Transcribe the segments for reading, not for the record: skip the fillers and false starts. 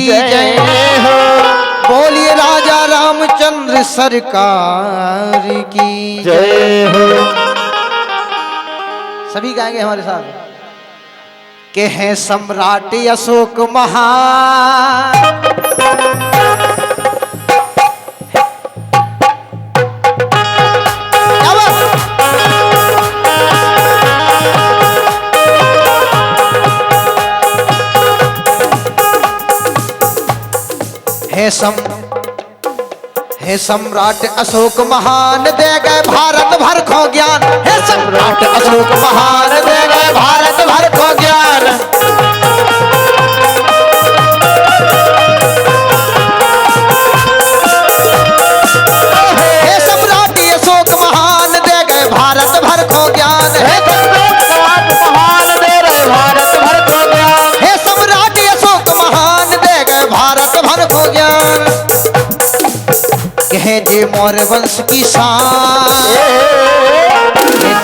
जय हो। बोलिए राजा रामचंद्र सरकार की जय हो। सभी गाएंगे हमारे साथ के हैं सम्राट अशोक महान। हे सम्राट अशोक महान दे गए भारत भर को ज्ञान। हे सम्राट अशोक महान दे गए भारत भर को ज्ञान। हे सम्राट अशोक महान दे गए भारत भर को ज्ञान। हे सम्राट महान दे गए भारत भर को ज्ञान। हे सम्राट अशोक महान दे गए भारत भर को ज्ञान। कहे जे मौर्य वंश की शान।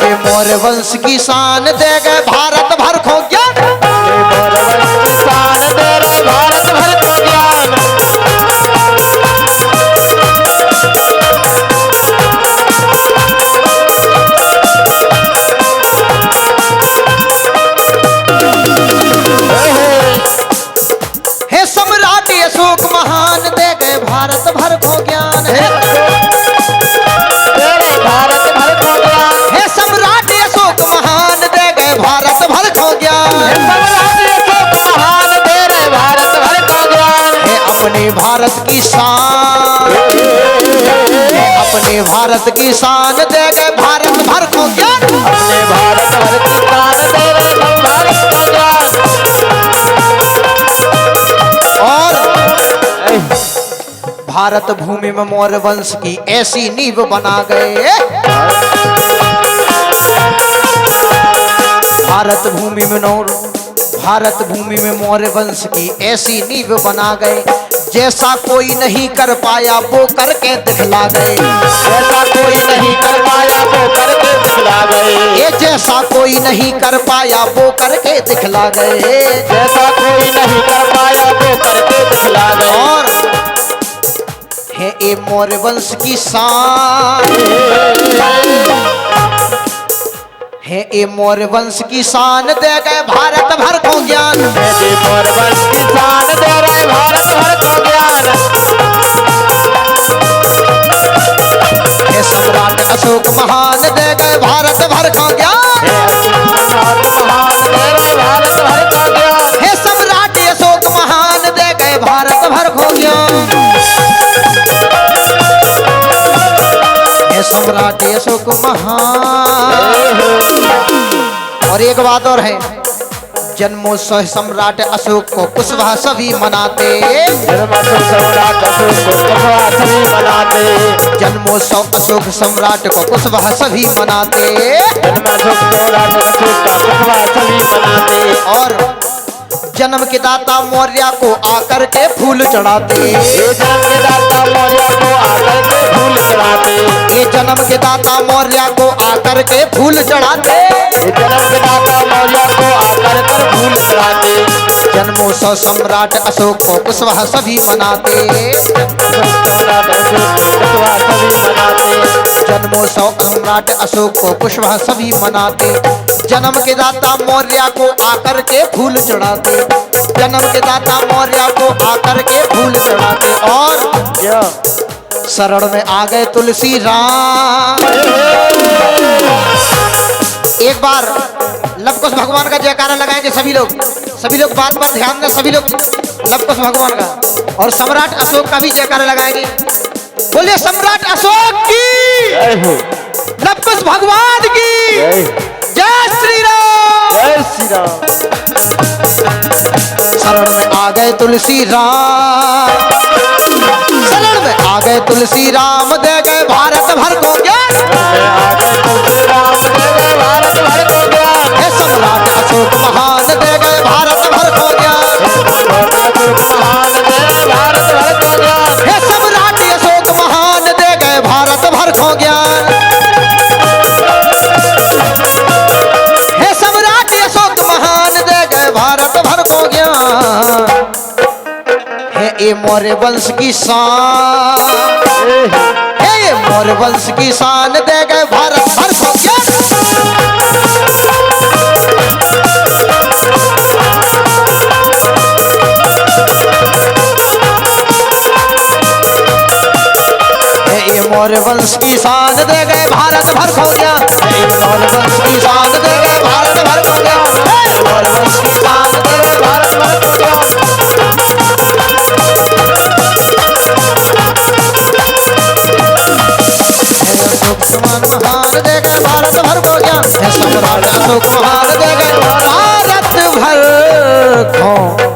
जे मौर्य वंश की शान दे गए भारत भर को ज्ञान। मौर्य वंश की शान दे गए भारत भर को ज्ञान। हे सम्राट अशोक महान दे गए भारत भर को ज्ञान। भारत भर को ज्ञान। हे सम्राट अशोक महान दे गए भारत भर को ज्ञान। सम्राट अशोक महान दे गए भारत भर को ज्ञान। हे अपने भारत की शान। हे अपने भारत की शान दे गए भारत भर को ज्ञान। अपने भारत भर की शान दे गए भारत को ज्ञान। और भारत भूमि में मौर्य वंश की ऐसी नींव बना गए। भारत भूमि में मौर्य वंश की ऐसी नींव बना गए। जैसा कोई नहीं कर पाया वो करके दिखला गए। जैसा कोई नहीं कर पाया वो करके दिखला गए। ये जैसा कोई नहीं कर पाया वो करके दिखला गए। जैसा कोई नहीं कर पाया वो करके दिखला गए। और है ए मौर्य वंश की शान। है ए मौर्य वंश की शान दे गए भारत भर को ज्ञान। मौर्य वंश की शान दे गए भारत भर को ज्ञान। हे सम्राट अशोक महान दे गए भारत भर को ज्ञान। भारत भर को ज्ञान। हे सम्राट अशोक महान दे गए भारत भर को ज्ञान। सम्राट अशोक महान। और एक बात और है, जन्मोत्सव सम्राट अशोक को कुशवाहा सभी मनाते। सम्राट अशोक को कुशवाहा सभी मनाते। जन्मोत्सव अशोक सम्राट को कुशवाहा सभी मनाते। और जन्म के दाता मौर्य को आकर के फूल चढ़ाते। जन्म के दाता मौर्य को आकर के फूल चढ़ाते। ये जन्म के दाता मौर्य को आकर के फूल चढ़ाते। जन्म के दाता मौर्य को आकर के फूल चढ़ाते। जन्मोत्सव सम्राट अशोक को कुशवाहा सभी मनाते। जन्मोत्सव सम्राट अशोक को कुशवाहा सभी मनाते। जन्म के दाता मौर्य को आकर के फूल चढ़ाते। जन्म के दाता मौर्य को आकर के फूल चढ़ाते। और क्या शरण में आ गए तुलसी राम। एक बार लव कुश भगवान का जयकारा लगाएंगे सभी लोग बात पर ध्यान दें। सभी लोग लव कुश भगवान का और सम्राट अशोक का भी जयकारा लगाएंगे। बोलिए सम्राट अशोक की, लव कुश भगवान की जय श्री राम। जय श्री राम। शरण में आ गए तुलसी राम। शरण में आ गए तुलसी राम दे गए भारत भर को ज्ञान। भारत भर को ज्ञान। हे सम्राट अशोक महान दे गए भारत भर को ज्ञान। भारत भर को ज्ञान। हे सम्राट अशोक महान दे गए भारत भर को ज्ञान। हे सम्राट अशोक महान दे गए भारत भर को ज्ञान। ये मौर्य वंश की शान, ये मौर्य वंश की शान दे गए भारत भर को ज्ञान। ये मौर्य वंश की शान दे गए भारत भर को ज्ञान, ये मौर्य वंश की शान दे गए भारत भर को ज्ञान, मौर्य वंश की शान दे गए भारत भर को ज्ञान। सुखमान महान दे गए भारत भर को ज्ञान, सम्राट सुख महान दे गए भारत भर को